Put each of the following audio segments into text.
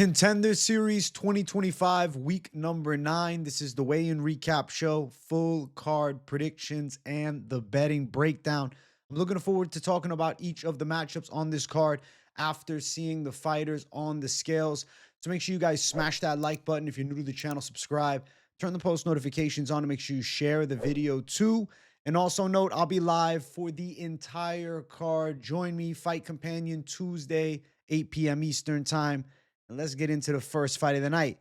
Contender Series 2025, week number 9. This is the weigh-in recap show, full card predictions, and the betting breakdown. I'm looking forward to talking about each of the matchups on this card after seeing the fighters on the scales. So make sure you guys smash that like button. If you're new to the channel, subscribe. Turn the post notifications on to make sure you share the video too. And also note, I'll be live for the entire card. Join me, Fight Companion, Tuesday, 8 p.m. Eastern Time. And let's get into the first fight of the night.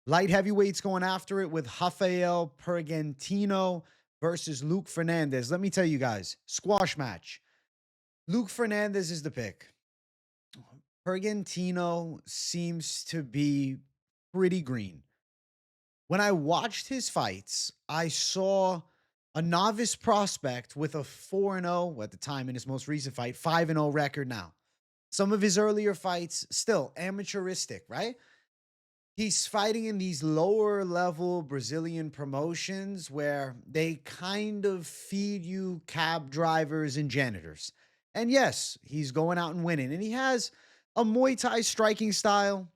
Light heavyweights going after it with Rafael Pergentino versus Luke Fernandez. Let me tell you guys, squash match. Luke Fernandez is the pick. Pergentino seems to be pretty green. When I watched his fights, I saw a novice prospect with a 4-0, at the time in his most recent fight, 5-0 record now. Some of his earlier fights, still amateuristic, right? He's fighting in these lower level Brazilian promotions where they kind of feed you cab drivers and janitors. And yes, he's going out and winning. And he has a Muay Thai striking style.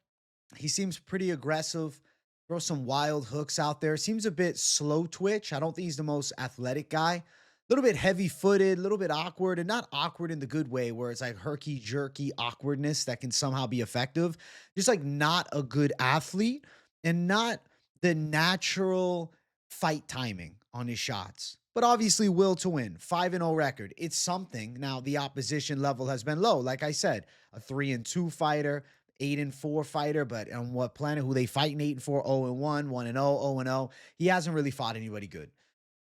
He seems pretty aggressive. Throw some wild hooks out there. Seems a bit slow twitch. I don't think he's the most athletic guy. A little bit heavy-footed, a little bit awkward, and not awkward in the good way where it's like herky-jerky awkwardness that can somehow be effective. Just like not a good athlete and not the natural fight timing on his shots. But obviously will to win. 5-0 record. It's something. Now, the opposition level has been low. Like I said, a 3-2 fighter, 8-4 fighter, but on what planet? Who they fighting 8-4, 0-1, 1-0, 0-0. He hasn't really fought anybody good.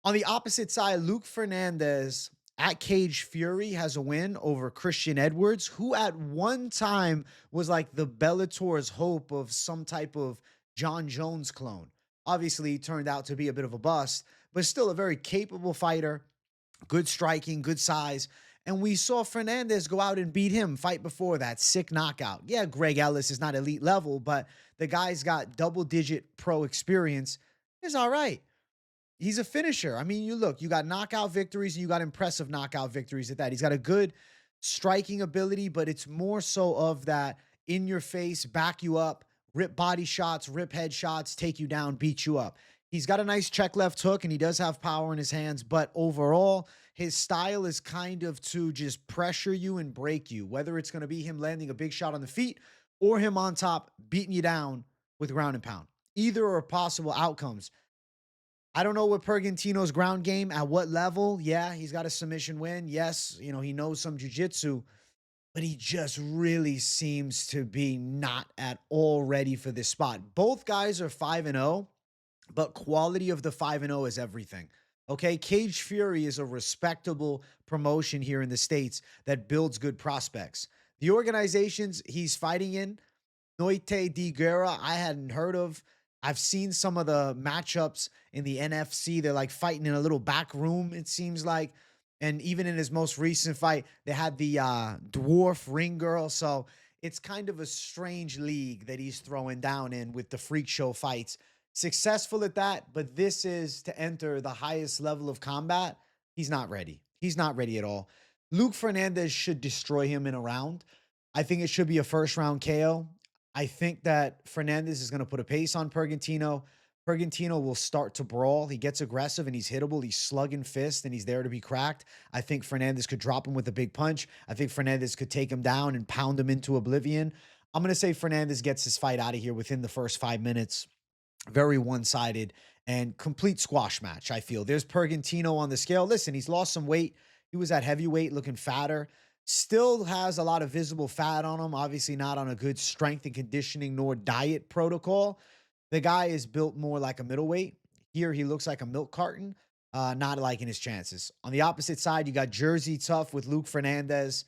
On the opposite side, Luke Fernandez at Cage Fury has a win over Christian Edwards, who at one time was like the Bellator's hope of some type of John Jones clone. Obviously, he turned out to be a bit of a bust, but still a very capable fighter, good striking, good size. And we saw Fernandez go out and beat him fight before that, sick knockout. Yeah, Greg Ellis is not elite level, but the guy's got double-digit pro experience. It's all right. He's a finisher. I mean, you got knockout victories and you got impressive knockout victories at that. He's got a good striking ability, but it's more so of that in your face, back you up, rip body shots, rip head shots, take you down, beat you up. He's got a nice check left hook and he does have power in his hands, but overall, his style is kind of to just pressure you and break you, whether it's going to be him landing a big shot on the feet or him on top, beating you down with ground and pound. Either are possible outcomes. I don't know what Pergentino's ground game, at what level. Yeah, he's got a submission win. Yes, he knows some jiu-jitsu, but he just really seems to be not at all ready for this spot. Both guys are 5-0, but quality of the 5-0 is everything. Okay, Cage Fury is a respectable promotion here in the States that builds good prospects. The organizations he's fighting in, Noite de Guerra, I hadn't heard of. I've seen some of the matchups in the NFC. They're like fighting in a little back room, it seems like. And even in his most recent fight, they had the dwarf ring girl. So it's kind of a strange league that he's throwing down in with the freak show fights. Successful at that, but this is to enter the highest level of combat. He's not ready. He's not ready at all. Luke Fernandez should destroy him in a round. I think it should be a first round KO. I think that Fernandez is going to put a pace on Pergentino. Pergentino will start to brawl. He gets aggressive and he's hittable. He's slugging fist and he's there to be cracked. I think Fernandez could drop him with a big punch. I think Fernandez could take him down and pound him into oblivion. I'm going to say Fernandez gets his fight out of here within the first 5 minutes. Very one-sided and complete squash match, I feel. There's Pergentino on the scale. Listen, he's lost some weight. He was at heavyweight looking fatter. Still has a lot of visible fat on him. Obviously not on a good strength and conditioning nor diet protocol. The guy is built more like a middleweight. Here he looks like a milk carton. Not liking his chances. On the opposite side, you got Jersey Tough with Luke Fernandez.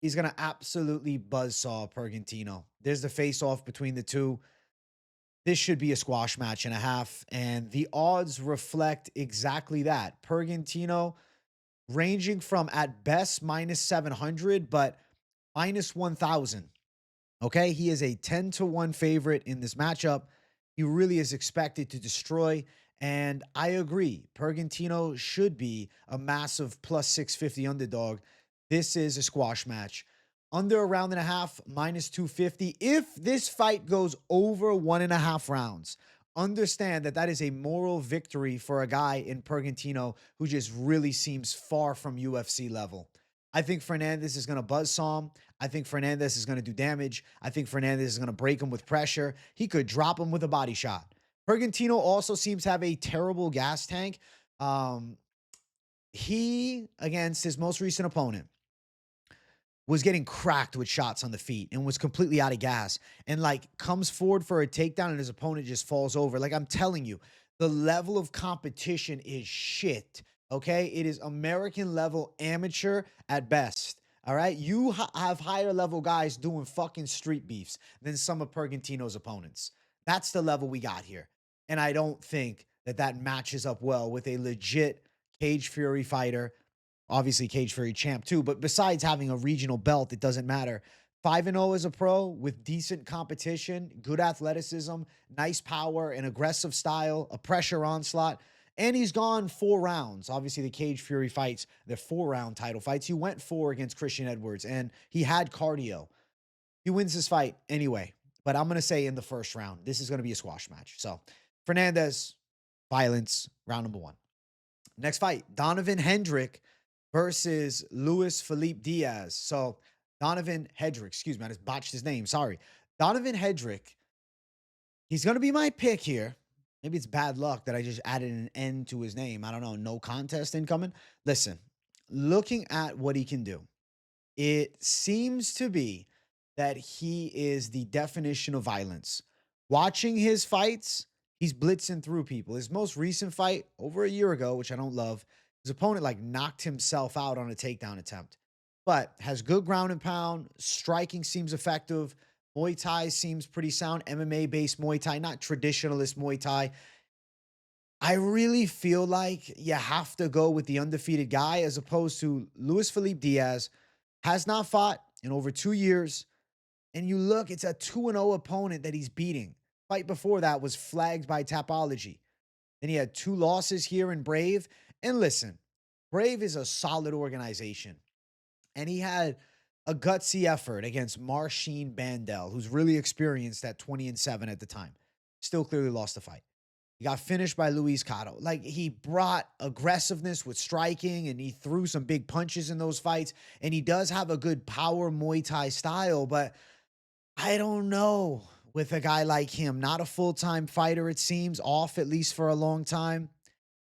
He's going to absolutely buzzsaw Pergentino. There's the face-off between the two. This should be a squash match and a half, and the odds reflect exactly that. Pergentino ranging from at best -700, but -1,000. Okay, he is a 10-1 favorite in this matchup. He really is expected to destroy, and I agree. Pergentino should be a massive +650 underdog. This is a squash match. Under a round and a half, minus 250. If this fight goes over 1.5 rounds, understand that that is a moral victory for a guy in Pergentino who just really seems far from UFC level. I think Fernandez is going to buzzsaw him. I think Fernandez is going to do damage. I think Fernandez is going to break him with pressure. He could drop him with a body shot. Pergentino also seems to have a terrible gas tank. He, against his most recent opponent, was getting cracked with shots on the feet and was completely out of gas and like comes forward for a takedown and his opponent just falls over. Like, I'm telling you, the level of competition is shit. Okay. It is American level amateur at best. All right. You have higher level guys doing fucking street beefs than some of Pergentino's opponents. That's the level we got here. And I don't think that that matches up well with a legit Cage Fury fighter. Obviously, Cage Fury champ too, but besides having a regional belt, it doesn't matter. 5-0 as a pro with decent competition, good athleticism, nice power, an aggressive style, a pressure onslaught, and he's gone 4 rounds. Obviously, the Cage Fury fights, they're 4-round title fights. He went 4 against Christian Edwards, and he had cardio. He wins this fight anyway, but I'm going to say in the first round, this is going to be a squash match. So, Fernandez, violence, round number 1. Next fight, Donovan Hedrick versus Luis Felipe Diaz. So Donovan Hedrick, excuse me, I just botched his name. Sorry. Donovan Hedrick, he's going to be my pick here. Maybe it's bad luck that I just added an N to his name. I don't know. No contest incoming. Listen, looking at what he can do, it seems to be that he is the definition of violence. Watching his fights, he's blitzing through people. His most recent fight over a year ago, which I don't love, his opponent like knocked himself out on a takedown attempt, but has good ground and pound. Striking seems effective. Muay Thai seems pretty sound. MMA based Muay Thai, not traditionalist Muay Thai. I really feel like you have to go with the undefeated guy as opposed to Luis Felipe Diaz. Has not fought in over 2 years. And you look, it's a 2-0 opponent that he's beating. Fight before that was flagged by Tapology. Then he had 2 losses here in Brave. And listen, Brave is a solid organization. And he had a gutsy effort against Marcin Bandel, who's really experienced at 20-7 at the time. Still clearly lost the fight. He got finished by Luis Cotto. Like, he brought aggressiveness with striking and he threw some big punches in those fights. And he does have a good power Muay Thai style, but I don't know with a guy like him. Not a full-time fighter, it seems, off at least for a long time.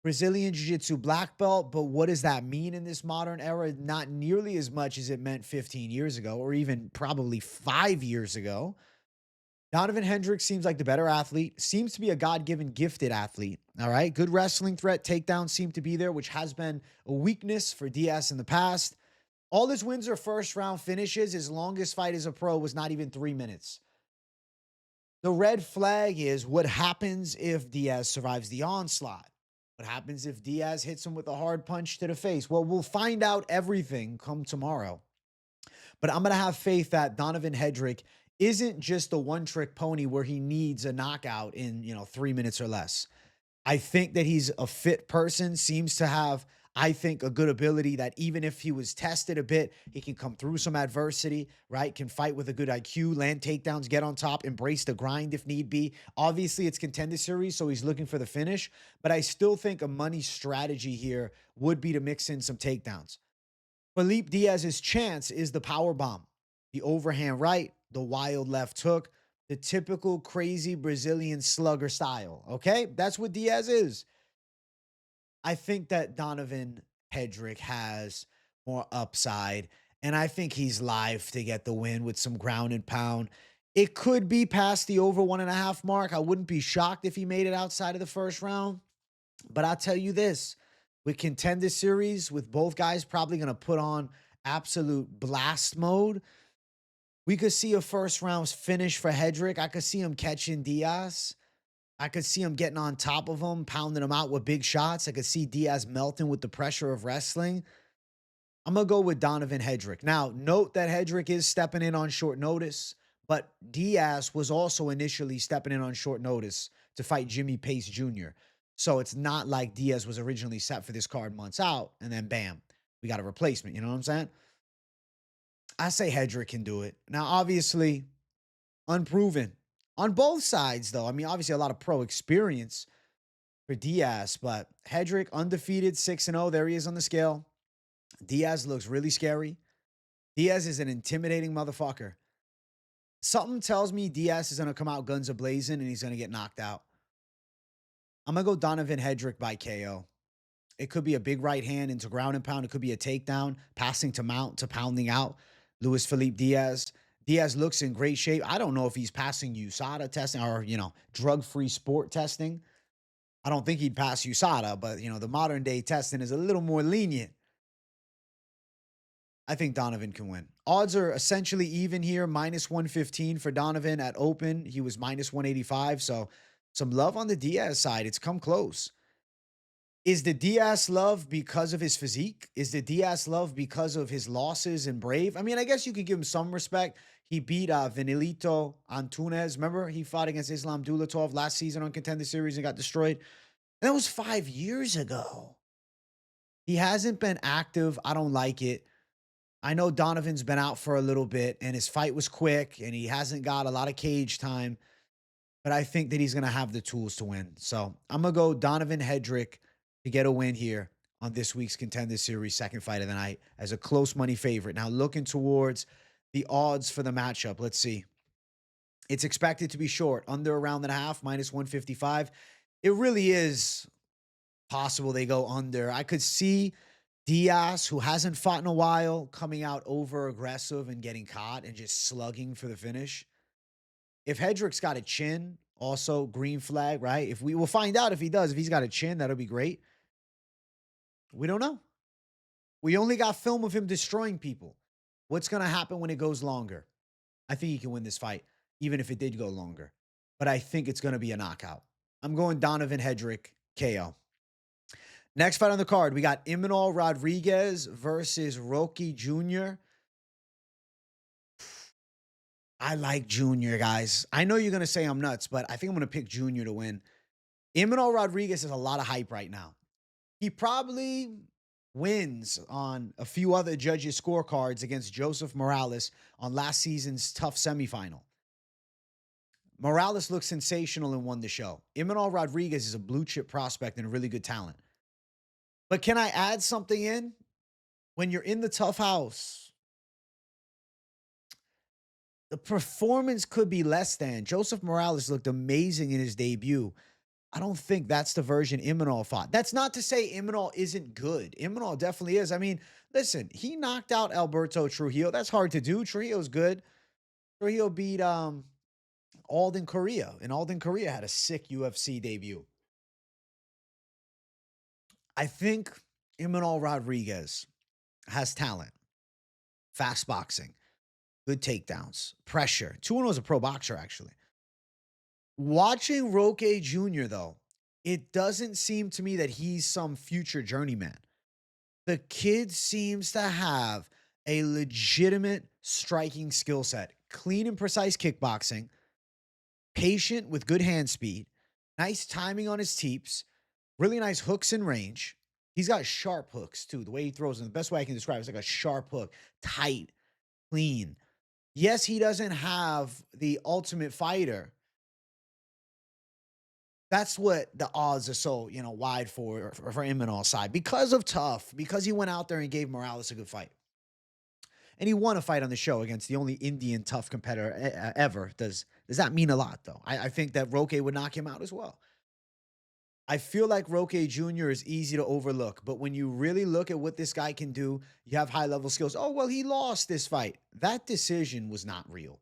Brazilian Jiu-Jitsu black belt, but what does that mean in this modern era? Not nearly as much as it meant 15 years ago or even probably 5 years ago. Donovan Hedrick seems like the better athlete, seems to be a God-given gifted athlete, all right? Good wrestling threat, takedowns seem to be there, which has been a weakness for Diaz in the past. All his wins are first-round finishes. His longest fight as a pro was not even 3 minutes. The red flag is what happens if Diaz survives the onslaught. What happens if Diaz hits him with a hard punch to the face? Well, we'll find out everything come tomorrow. But I'm going to have faith that Donovan Hedrick isn't just a one-trick pony where he needs a knockout in, 3 minutes or less. I think that he's a fit person, seems to have, I think, a good ability that even if he was tested a bit, he can come through some adversity, right? Can fight with a good IQ, land takedowns, get on top, embrace the grind if need be. Obviously, it's Contender Series, so he's looking for the finish, but I still think a money strategy here would be to mix in some takedowns. Felipe Diaz's chance is the power bomb, the overhand right, the wild left hook, the typical crazy Brazilian slugger style, okay? That's what Diaz is. I think that Donovan Hedrick has more upside, and I think he's live to get the win with some ground and pound. It could be past the over 1.5 mark. I wouldn't be shocked if he made it outside of the first round, but I'll tell you this, with Contender Series, with both guys probably going to put on absolute blast mode, we could see a first round finish for Hedrick. I could see him catching Diaz. I could see him getting on top of him, pounding him out with big shots. I could see Diaz melting with the pressure of wrestling. I'm going to go with Donovan Hedrick. Now, note that Hedrick is stepping in on short notice, but Diaz was also initially stepping in on short notice to fight Jimmy Pace Jr. So it's not like Diaz was originally set for this card months out, and then bam, we got a replacement. You know what I'm saying? I say Hedrick can do it. Now, obviously, unproven on both sides, though. I mean, obviously, a lot of pro experience for Diaz, but Hedrick undefeated 6-0. There he is on the scale. Diaz looks really scary. Diaz is an intimidating motherfucker. Something tells me Diaz is going to come out guns a-blazing and he's going to get knocked out. I'm going to go Donovan Hedrick by KO. It could be a big right hand into ground and pound. It could be a takedown, passing to mount to pounding out Luis Felipe Diaz. Diaz looks in great shape. I don't know if he's passing USADA testing or, drug-free sport testing. I don't think he'd pass USADA, but, the modern day testing is a little more lenient. I think Donovan can win. Odds are essentially even here, minus 115 for Donovan at open. He was minus 185, so some love on the Diaz side. It's come close. Is the Diaz love because of his physique? Is the Diaz love because of his losses in Brave? I mean, I guess you could give him some respect. He beat Vinilito Antunes. Remember, he fought against Islam Dulatov last season on Contender Series and got destroyed. And that was 5 years ago. He hasn't been active. I don't like it. I know Donovan's been out for a little bit and his fight was quick and he hasn't got a lot of cage time, but I think that he's going to have the tools to win. So I'm going to go Donovan Hedrick to get a win here on this week's Contender Series second fight of the night as a close money favorite. Now looking towards the odds for the matchup. Let's see. It's expected to be short, under a round and a half, minus 155. It really is possible they go under. I could see Diaz, who hasn't fought in a while, coming out over aggressive and getting caught and just slugging for the finish. If Hedrick's got a chin, also green flag, right? If we will find out if he does. If he's got a chin, that'll be great. We don't know. We only got film of him destroying people. What's going to happen when it goes longer? I think he can win this fight, even if it did go longer. But I think it's going to be a knockout. I'm going Donovan Hedrick, KO. Next fight on the card, we got Imanol Rodriguez versus Roque Jr. I like Jr., guys. I know you're going to say I'm nuts, but I think I'm going to pick Jr. to win. Imanol Rodriguez has a lot of hype right now. He probably wins on a few other judges' scorecards against Joseph Morales on last season's tough semifinal. Morales looked sensational and won the show. Imanol Rodriguez is a blue chip prospect and a really good talent. But can I add something in? When you're in the tough house, the performance could be less than. Joseph Morales looked amazing in his debut. I don't think that's the version Imanol fought. That's not to say Imanol isn't good. Imanol definitely is. I mean, listen, he knocked out Alberto Trujillo. That's hard to do. Trujillo's good. Trujillo beat Alden Correa, and Alden Correa had a sick UFC debut. I think Imanol Rodriguez has talent, fast boxing, good takedowns, pressure. 2-0 is a pro boxer, actually. Watching Roque Jr., though, it doesn't seem to me that he's some future journeyman. The kid seems to have a legitimate striking skill set, clean and precise kickboxing, patient with good hand speed, nice timing on his teeps, really nice hooks in range. He's got sharp hooks, too. The way he throws them, the best way I can describe it is like a sharp hook, tight, clean. Yes, he doesn't have the ultimate fighter. That's what the odds are so, wide for Imanol's side. Because of tough, because he went out there and gave Morales a good fight. And he won a fight on the show against the only Indian tough competitor ever. Does that mean a lot, though? I think that Roque would knock him out as well. I feel like Roque Jr. is easy to overlook, but when you really look at what this guy can do, you have high-level skills. Oh, well, he lost this fight. That decision was not real.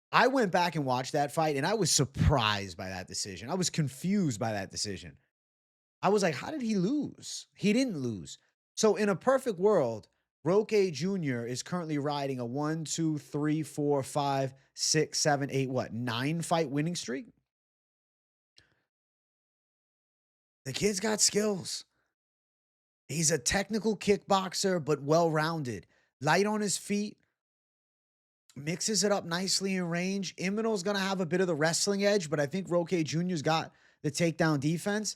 I went back and watched that fight, and I was surprised by that decision. I was confused by that decision. I was like, how did he lose? He didn't lose. So in a perfect world, Roque Jr. is currently riding a 1, 2, 3, 4, 5, 6, 7, 8, 9 fight winning streak. The kid's got skills. He's a technical kickboxer, but well-rounded. Light on his feet. Mixes it up nicely in range. Imanol's going to have a bit of the wrestling edge, but I think Roque Jr.'s got the takedown defense.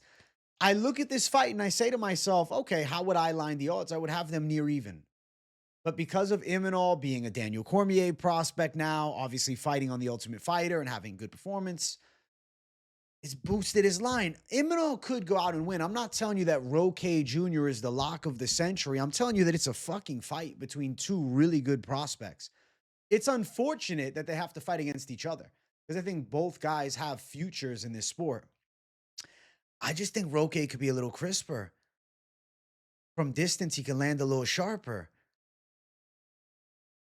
I look at this fight and I say to myself, okay, how would I line the odds? I would have them near even. But because of Imanol being a Daniel Cormier prospect now, obviously fighting on the Ultimate Fighter and having good performance, it's boosted his line. Imanol could go out and win. I'm not telling you that Roque Jr. is the lock of the century. I'm telling you that it's a fucking fight between two really good prospects. It's unfortunate that they have to fight against each other because I think both guys have futures in this sport. I just think Roque could be a little crisper. From distance, he can land a little sharper.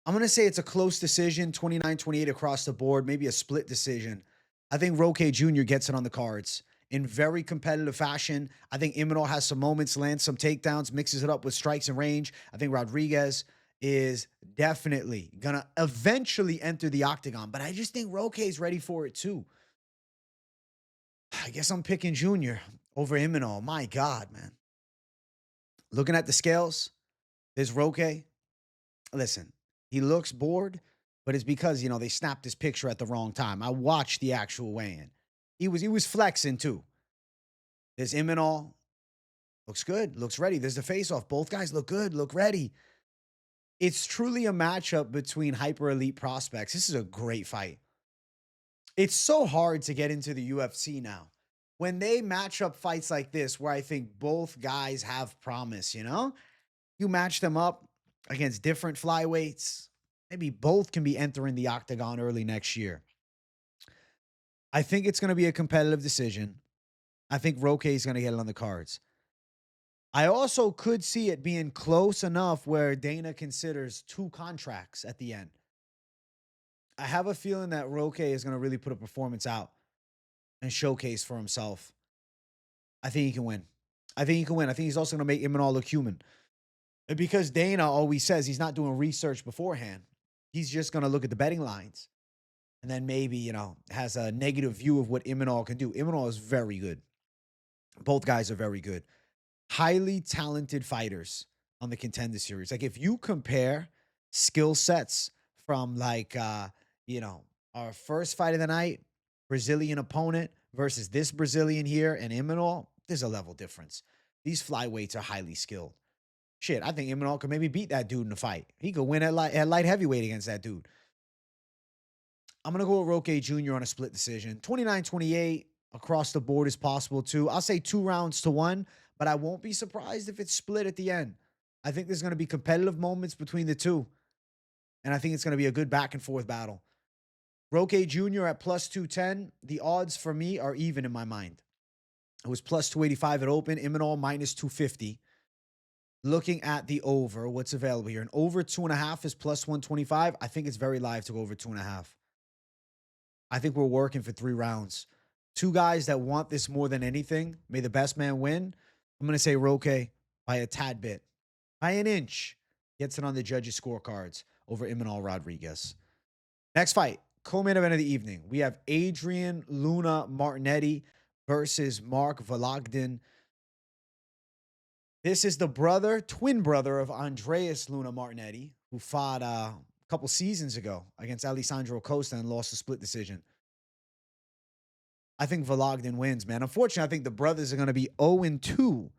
I'm going to say it's a close decision, 29-28 across the board, maybe a split decision. I think Roque Jr. gets it on the cards in very competitive fashion. I think Imanol has some moments, lands some takedowns, mixes it up with strikes and range. I think Rodriguez is definitely going to eventually enter the octagon, but I just think Roque is ready for it too. I guess I'm picking Jr. over Imanol. My God, man. Looking at the scales, there's Roque. Listen, he looks bored, but it's because, they snapped his picture at the wrong time. I watched the actual weigh-in. He was flexing too. There's Imanol. Looks good. Looks ready. There's the face-off. Both guys look good. Look ready. It's truly a matchup between hyper elite prospects. This is a great fight. It's so hard to get into the UFC now. When they match up fights like this, where I think both guys have promise, you match them up against different flyweights. Maybe both can be entering the octagon early next year. I think it's going to be a competitive decision. I think Roque is going to get it on the cards. I also could see it being close enough where Dana considers 2 contracts at the end. I have a feeling that Roque is going to really put a performance out and showcase for himself. I think he can win. I think he's also going to make Imanol look human. And because Dana always says he's not doing research beforehand, he's just going to look at the betting lines and then maybe, has a negative view of what Imanol can do. Imanol is very good. Both guys are very good. Highly talented fighters on the Contender Series. Like if you compare skill sets from our first fight of the night, Brazilian opponent versus this Brazilian here and Imanol, there's a level difference. These flyweights are highly skilled. Shit, I think Imanol could maybe beat that dude in a fight. He could win at light heavyweight against that dude. I'm going to go with Roque Jr. on a split decision. 29-28 across the board is possible too. I'll say 2 rounds to 1, but I won't be surprised if it's split at the end. I think there's going to be competitive moments between the two, and I think it's going to be a good back and forth battle. Roque Jr. at plus 210. The odds for me are even in my mind. It was plus 285 at open. Imanol minus 250. Looking at the over, what's available here? An over 2.5 is plus 125. I think it's very live to go over 2.5. I think we're working for 3 rounds. 2 guys that want this more than anything. May the best man win. I'm going to say Roque by a tad bit. By an inch. Gets it on the judges' scorecards over Imanol Rodriguez. Next fight. Co-main event of the evening. We have Adrian Luna Martinetti versus Mark Vologdin. This is the twin brother of Andreas Luna Martinetti, who fought a couple seasons ago against Alessandro Costa and lost a split decision. I think Vologdin wins, man. Unfortunately, I think the brothers are going to be 0-2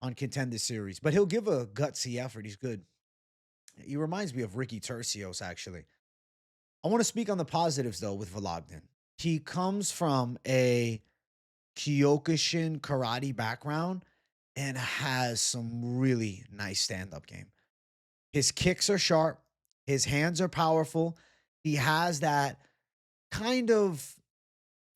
on Contender Series, but he'll give a gutsy effort. He's good. He reminds me of Ricky Tercios, actually. I want to speak on the positives, though, with Vologdin. He comes from a Kyokushin karate background and has some really nice stand-up game. His kicks are sharp. His hands are powerful. He has that kind of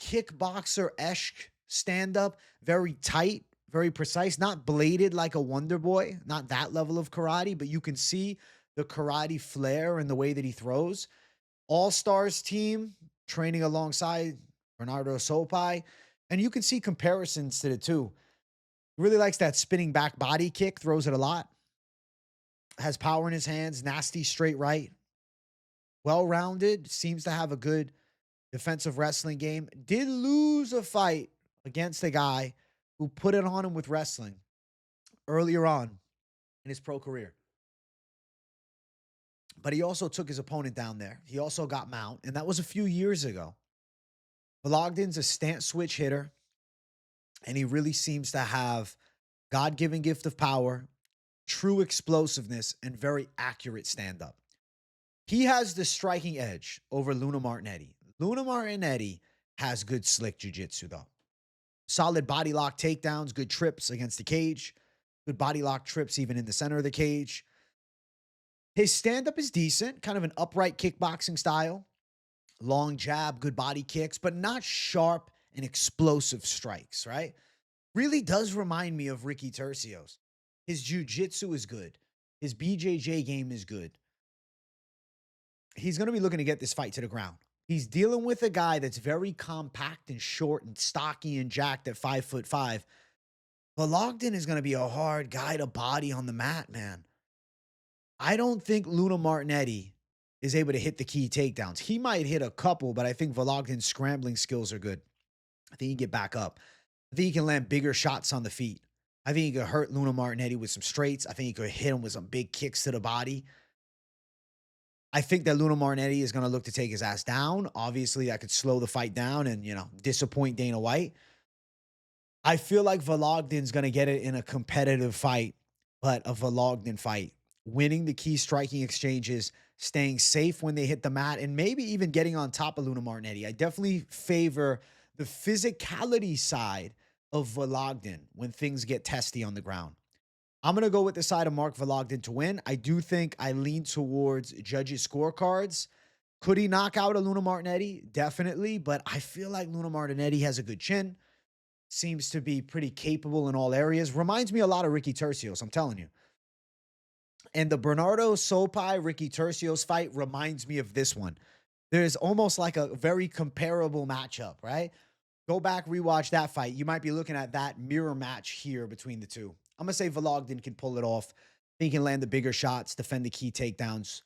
kickboxer-esque stand-up, very tight, very precise, not bladed like a Wonder Boy, not that level of karate, but you can see the karate flair in the way that he throws. All-Stars team training alongside Bernardo Sopai, and you can see comparisons to the two. He really likes that spinning back body kick, throws it a lot. Has power in his hands, nasty straight right. Well-rounded, seems to have a good defensive wrestling game. Did lose a fight against a guy who put it on him with wrestling earlier on in his pro career. But he also took his opponent down there. He also got mount, and that was a few years ago. Vologdin's a stance switch hitter, and he really seems to have God-given gift of power true explosiveness, and very accurate stand-up. He has the striking edge over Luna Martinetti. Luna Martinetti has good slick jiu-jitsu, though. Solid body lock takedowns, good trips against the cage, good body lock trips even in the center of the cage. His stand-up is decent, kind of an upright kickboxing style. Long jab, good body kicks, but not sharp and explosive strikes, right? Really does remind me of Ricky Tercios. His jiu-jitsu is good. His BJJ game is good. He's going to be looking to get this fight to the ground. He's dealing with a guy that's very compact and short and stocky and jacked at 5'5". Vologdin is going to be a hard guy to body on the mat, man. I don't think Luna Martinetti is able to hit the key takedowns. He might hit a couple, but I think Vologdin's scrambling skills are good. I think he can get back up. I think he can land bigger shots on the feet. I think he could hurt Luna Martinetti with some straights. I think he could hit him with some big kicks to the body. I think that Luna Martinetti is going to look to take his ass down. Obviously, that could slow the fight down and, disappoint Dana White. I feel like Vologdin's going to get it in a competitive fight, but a Vologdin fight. Winning the key striking exchanges, staying safe when they hit the mat, and maybe even getting on top of Luna Martinetti. I definitely favor the physicality side of Vologdin when things get testy on the ground. I'm going to go with the side of Mark Vologdin to win. I do think I lean towards judges' scorecards. Could he knock out a Luna Martinetti? Definitely, but I feel like Luna Martinetti has a good chin. Seems to be pretty capable in all areas. Reminds me a lot of Ricky Tercios, I'm telling you. And the Bernardo Sopai Ricky Tercios fight reminds me of this one. There's almost like a very comparable matchup, right? Go back, rewatch that fight. You might be looking at that mirror match here between the two. I'm going to say Vologdin can pull it off. He can land the bigger shots, defend the key takedowns,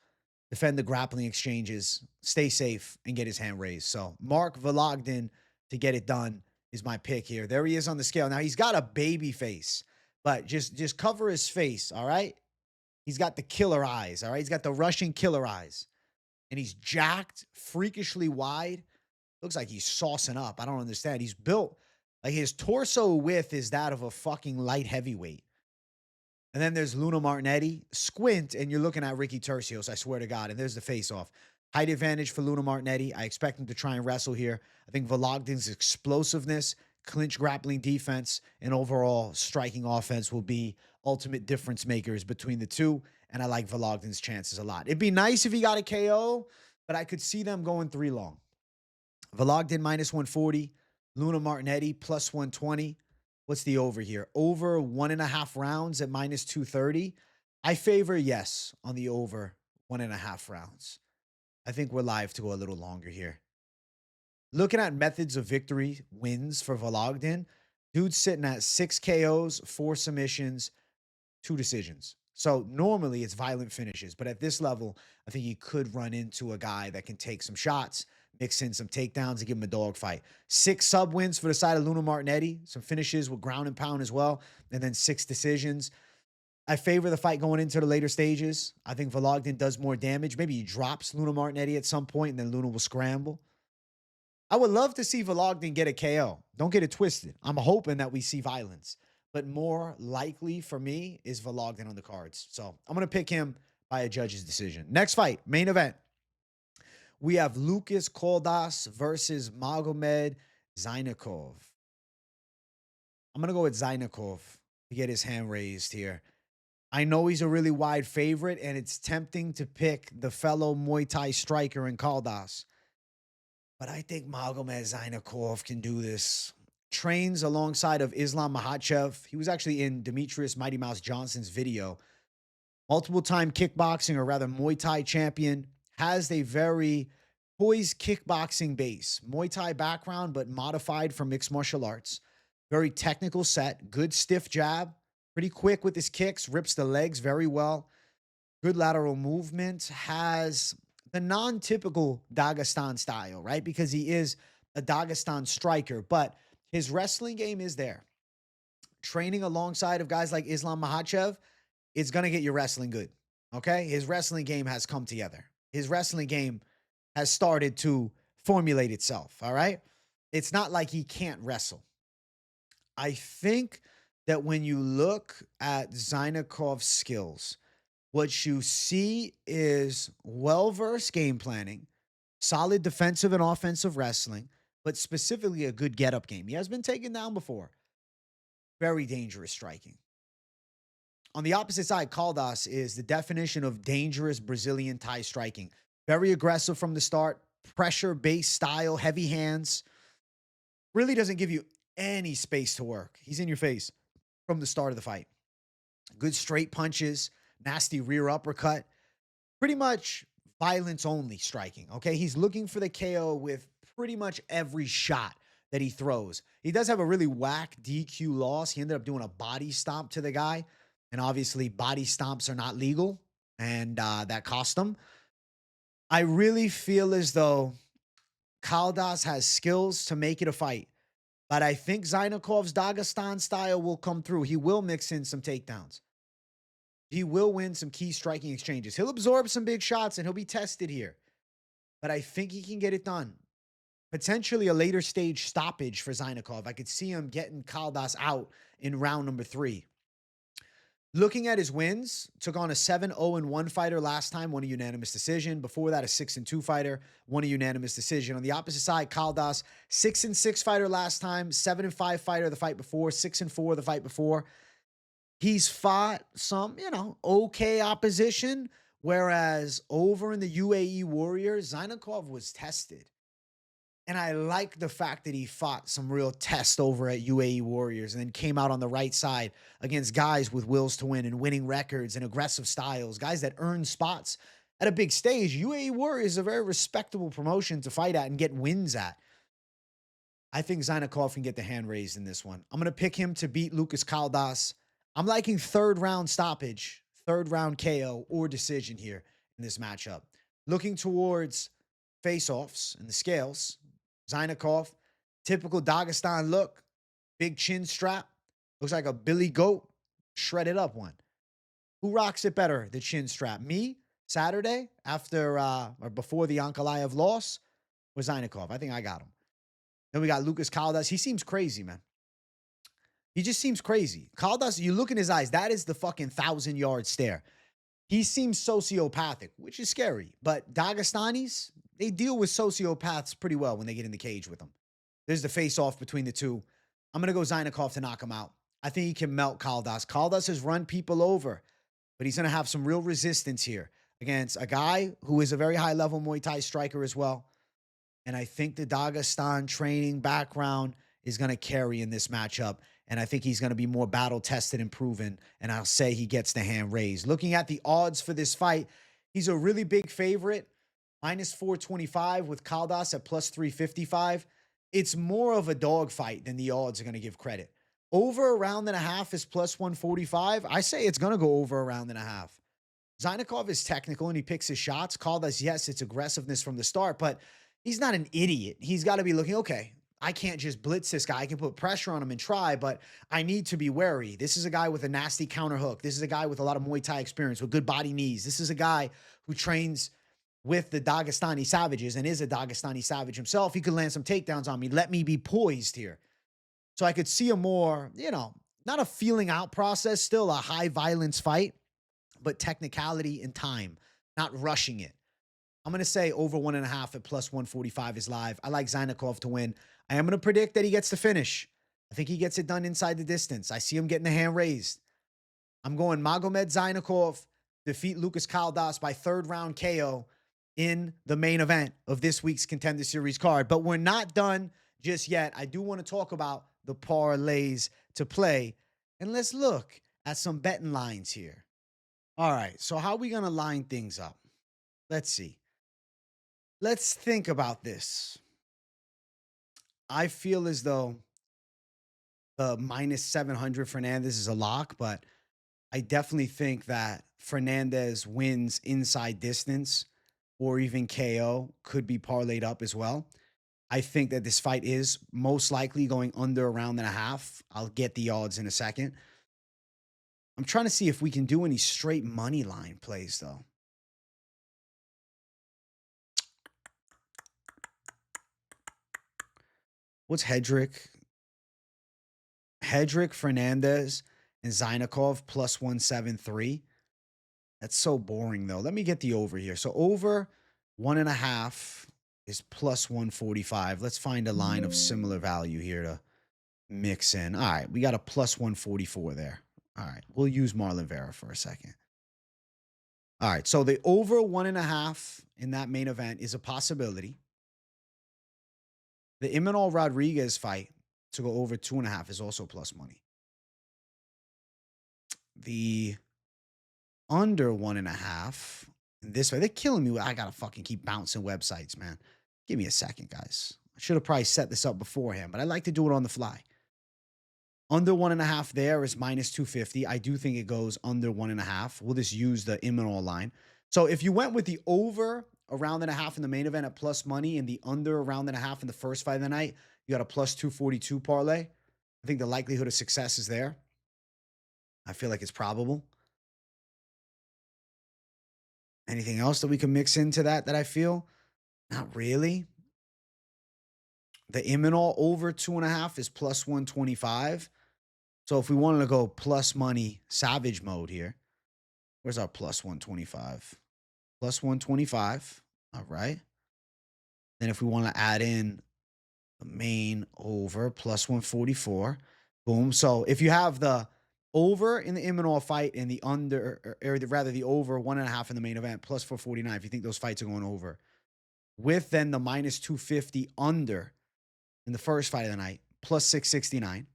defend the grappling exchanges, stay safe, and get his hand raised. So Mark Vologdin to get it done is my pick here. There he is on the scale. Now, he's got a baby face, but just cover his face, all right? He's got the killer eyes, all right? He's got the Russian killer eyes. And he's jacked, freakishly wide. Looks like he's saucing up. I don't understand. He's built, like his torso width is that of a fucking light heavyweight. And then there's Luna Martinetti. Squint, and you're looking at Ricky Tercios, I swear to God. And there's the face-off. Height advantage for Luna Martinetti. I expect him to try and wrestle here. I think Vologdin's explosiveness, clinch grappling defense, and overall striking offense will be ultimate difference makers between the two. And I like Vologdin's chances a lot. It'd be nice if he got a KO, but I could see them going 3 long. Vologdin minus 140. Luna Martinetti plus 120. What's the over here? Over 1.5 rounds at minus 230. I favor yes on the over 1.5 rounds. I think we're live to go a little longer here. Looking at methods of victory wins for Vologdin, dude's sitting at 6 KOs, 4 submissions, 2 decisions. So normally it's violent finishes, but at this level, I think he could run into a guy that can take some shots, mix in some takedowns, and give him a dogfight. 6 sub wins for the side of Luna Martinetti, some finishes with ground and pound as well, and then 6 decisions. I favor the fight going into the later stages. I think Vologdin does more damage. Maybe he drops Luna Martinetti at some point, and then Luna will scramble. I would love to see Vologdin get a KO. Don't get it twisted. I'm hoping that we see violence. But more likely for me is Vologdin on the cards. So I'm going to pick him by a judge's decision. Next fight, main event. We have Lucas Caldas versus Magomed Zaynukov. I'm going to go with Zaynukov to get his hand raised here. I know he's a really wide favorite, and it's tempting to pick the fellow Muay Thai striker in Caldas. But I think Magomed Zaynukov can do this. Trains alongside of Islam Makhachev. He was actually in Demetrius Mighty Mouse Johnson's video. Multiple-time kickboxing, or rather Muay Thai champion. Has a very poised kickboxing base. Muay Thai background, but modified for mixed martial arts. Very technical set. Good stiff jab. Pretty quick with his kicks. Rips the legs very well. Good lateral movement. Has the non-typical Dagestan style, right? Because he is a Dagestan striker, but his wrestling game is there. Training alongside of guys like Islam Makhachev, it's going to get your wrestling good, okay? His wrestling game has come together. His wrestling game has started to formulate itself, all right? It's not like he can't wrestle. I think that when you look at Zaynukov's skills, what you see is well-versed game planning, solid defensive and offensive wrestling, but specifically a good get-up game. He has been taken down before. Very dangerous striking. On the opposite side, Caldas is the definition of dangerous Brazilian Thai striking. Very aggressive from the start, pressure-based style, heavy hands. Really doesn't give you any space to work. He's in your face from the start of the fight. Good straight punches, nasty rear uppercut. Pretty much violence only striking, okay? He's looking for the KO with pretty much every shot that he throws. He does have a really whack DQ loss. He ended up doing a body stomp to the guy, and obviously body stomps are not legal, and that cost him. I really feel as though Caldas has skills to make it a fight, but I think Zaynukov's Dagestan style will come through. He will mix in some takedowns. He will win some key striking exchanges. He'll absorb some big shots and he'll be tested here. But I think he can get it done. Potentially a later stage stoppage for Zaynukov. I could see him getting Caldas out in round number 3. Looking at his wins, took on a 7-0-1 fighter last time, won a unanimous decision. Before that, a 6-2 fighter, won a unanimous decision. On the opposite side, Caldas, 6-6 fighter last time, 7-5 fighter the fight before, 6-4 the fight before. He's fought some, okay opposition, whereas over in the UAE Warriors, Zaynukov was tested. And I like the fact that he fought some real test over at UAE Warriors and then came out on the right side against guys with wills to win and winning records and aggressive styles, guys that earn spots at a big stage. UAE Warriors is a very respectable promotion to fight at and get wins at. I think Zaynukov can get the hand raised in this one. I'm going to pick him to beat Lucas Caldas. I'm liking third round stoppage, third round KO or decision here in this matchup. Looking towards face-offs and the scales, Zaynukov, typical Dagestan look, big chin strap, looks like a Billy Goat, shredded up one. Who rocks it better, the chin strap? Me, Saturday, after or before the Ankalaev loss, or Zaynukov? I think I got him. Then we got Lucas Caldas. He seems crazy, man. He just seems crazy. Caldas, you look in his eyes, that is the fucking 1,000-yard stare. He seems sociopathic, which is scary. But Dagestanis, they deal with sociopaths pretty well when they get in the cage with them. There's the face-off between the two. I'm going to go Zaynukov to knock him out. I think he can melt Caldas. Caldas has run people over, but he's going to have some real resistance here against a guy who is a very high-level Muay Thai striker as well. And I think the Dagestan training background is going to carry in this matchup. And I think he's going to be more battle-tested and proven. And I'll say he gets the hand raised. Looking at the odds for this fight, he's a really big favorite. Minus 425 with Caldas at plus 355. It's more of a dog fight than the odds are going to give credit. Over a round and a half is plus 145. I say it's going to go over a round and a half. Zaynukov is technical and he picks his shots. Caldas, yes, it's aggressiveness from the start, but he's not an idiot. He's got to be looking, okay, I can't just blitz this guy. I can put pressure on him and try, but I need to be wary. This is a guy with a nasty counter hook. This is a guy with a lot of Muay Thai experience, with good body knees. This is a guy who trains with the Dagestani Savages and is a Dagestani Savage himself. He could land some takedowns on me. Let me be poised here. So I could see a more, not a feeling out process, still a high violence fight, but technicality and time, not rushing it. I'm going to say over 1.5 at plus 145 is live. I like Zaynukov to win. I am going to predict that he gets the finish. I think he gets it done inside the distance. I see him getting the hand raised. I'm going Magomed Zaynukov defeat Lucas Caldas by third round KO in the main event of this week's Contender Series card. But we're not done just yet. I do want to talk about the parlays to play. And let's look at some betting lines here. All right, so how are we going to line things up? Let's see. Let's think about this. I feel as though the minus 700 Fernandez is a lock, but I definitely think that Fernandez wins inside distance or even KO could be parlayed up as well. I think that this fight is most likely going under a round and a half. I'll get the odds in a second. I'm trying to see if we can do any straight money line plays, though. What's Hedrick? Hedrick, Fernandez, and Zaynukov plus 173. That's so boring, though. Let me get the over here. So over 1.5 is plus 145. Let's find a line of similar value here to mix in. All right, we got a plus 144 there. All right, we'll use Marlon Vera for a second. All right, so the over 1.5 in that main event is a possibility. The Imanol Rodriguez fight to go over 2.5 is also plus money. The under 1.5 in this way, they're killing me. I gotta fucking keep bouncing websites, man. Give me a second, guys. I should have probably set this up beforehand, but I like to do it on the fly. Under 1.5 there is minus 250. I do think it goes under 1.5. We'll just use the Imanol line. So if you went with the over a round and a half in the main event at plus money and the under a round and a half in the first fight of the night, you got a plus 242 parlay. I think the likelihood of success is there. I feel like it's probable. Anything else that we can mix into that I feel? Not really. The Imanol over 2.5 is plus 125. So if we wanted to go plus money savage mode here, where's our plus 125? Plus 125. All right. Then if we want to add in the main over plus 144, boom. So if you have the over in the Imanol fight and the under, or rather the over 1.5 in the main event plus 449, if you think those fights are going over, with then the minus 250 under in the first fight of the night, plus 669.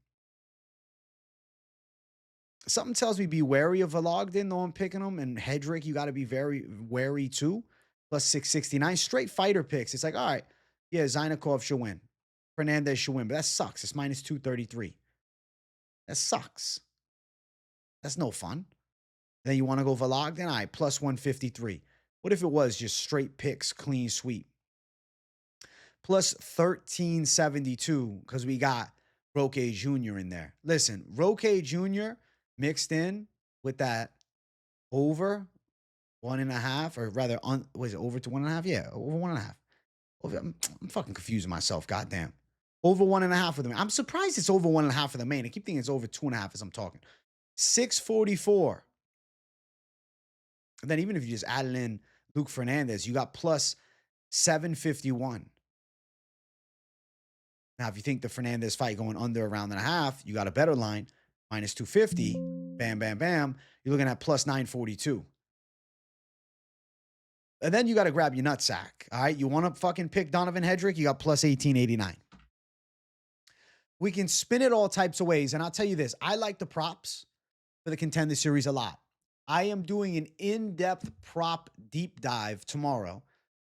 Something tells me be wary of Vologdin, though I'm picking him. And Hedrick, you got to be very wary too. Plus 669. Straight fighter picks. It's like, all right, yeah, Zaynukov should win. Fernandez should win. But that sucks. It's minus 233. That sucks. That's no fun. Then you want to go Vologdin? All right, plus 153. What if it was just straight picks, clean sweep? Plus 1372 because we got Roque Jr. in there. Listen, Roque Jr. mixed in with that over 1.5, or rather, was it over to 1.5? Yeah, over 1.5. I'm fucking confusing myself. Goddamn. Over 1.5 for the main. I'm surprised it's over 1.5 for the main. I keep thinking it's over 2.5 as I'm talking. 644. And then even if you just added in Luke Fernandez, you got plus 751. Now, if you think the Fernandez fight going under a round and a half, you got a better line, minus 250. Bam, bam, bam. You're looking at plus 942. And then you got to grab your nutsack. All right. You want to fucking pick Donovan Hedrick? You got plus 1889. We can spin it all types of ways. And I'll tell you this, I like the props for the Contender Series a lot. I am doing an in-depth prop deep dive tomorrow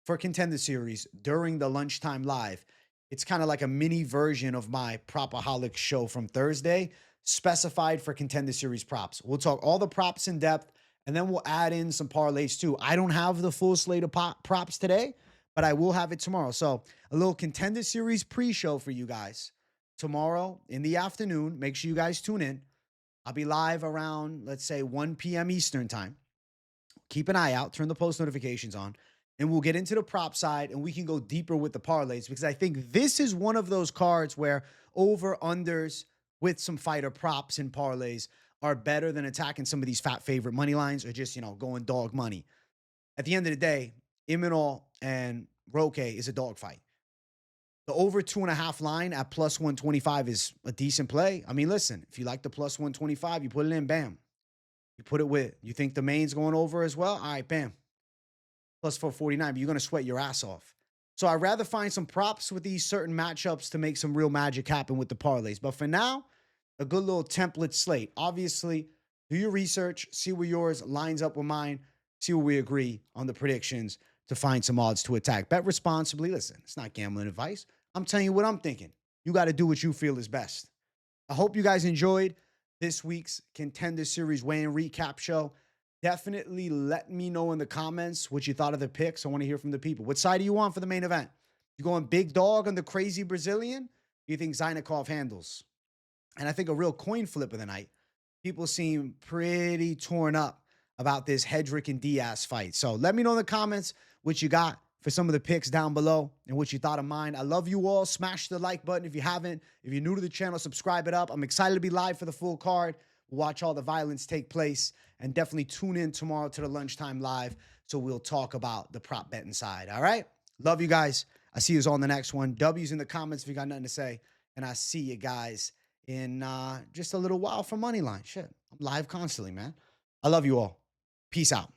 for Contender Series during the lunchtime live. It's kind of like a mini version of my Propaholic show from Thursday, specified for Contender Series props. We'll talk all the props in depth, and then we'll add in some parlays too. I don't have the full slate of props today, but I will have it tomorrow. So a little Contender Series pre-show for you guys tomorrow in the afternoon. Make sure you guys tune in. I'll be live around, let's say, 1 p.m. Eastern time. Keep an eye out. Turn the post notifications on. And we'll get into the prop side, and we can go deeper with the parlays, because I think this is one of those cards where over-unders with some fighter props and parlays are better than attacking some of these fat favorite money lines or just, going dog money. At the end of the day, Imanol and Roque is a dog fight. The over 2.5 line at plus 125 is a decent play. I mean, listen, if you like the plus 125, you put it in, bam. You put it with, you think the main's going over as well? All right, bam. Plus 449, but you're going to sweat your ass off. So I'd rather find some props with these certain matchups to make some real magic happen with the parlays. But for now, a good little template slate. Obviously, do your research, see where yours lines up with mine, see where we agree on the predictions to find some odds to attack. Bet responsibly. Listen, it's not gambling advice. I'm telling you what I'm thinking. You got to do what you feel is best. I hope you guys enjoyed this week's Contender Series weigh-in recap show. Definitely let me know in the comments what you thought of the picks. I want to hear from the people. What side do you want for the main event? You going big dog on the crazy Brazilian? You think Zaynukov handles? And I think a real coin flip of the night. People seem pretty torn up about this Hedrick and Diaz fight. So let me know in the comments what you got for some of the picks down below and what you thought of mine. I love you all. Smash the like button if you haven't. If you're new to the channel, subscribe it up. I'm excited to be live for the full card. Watch all the violence take place, and definitely tune in tomorrow to the lunchtime live so we'll talk about the prop betting side. All right? Love you guys. I see you all in the next one. W's in the comments if you got nothing to say. And I see you guys in just a little while for Moneyline. Shit, I'm live constantly, man. I love you all. Peace out.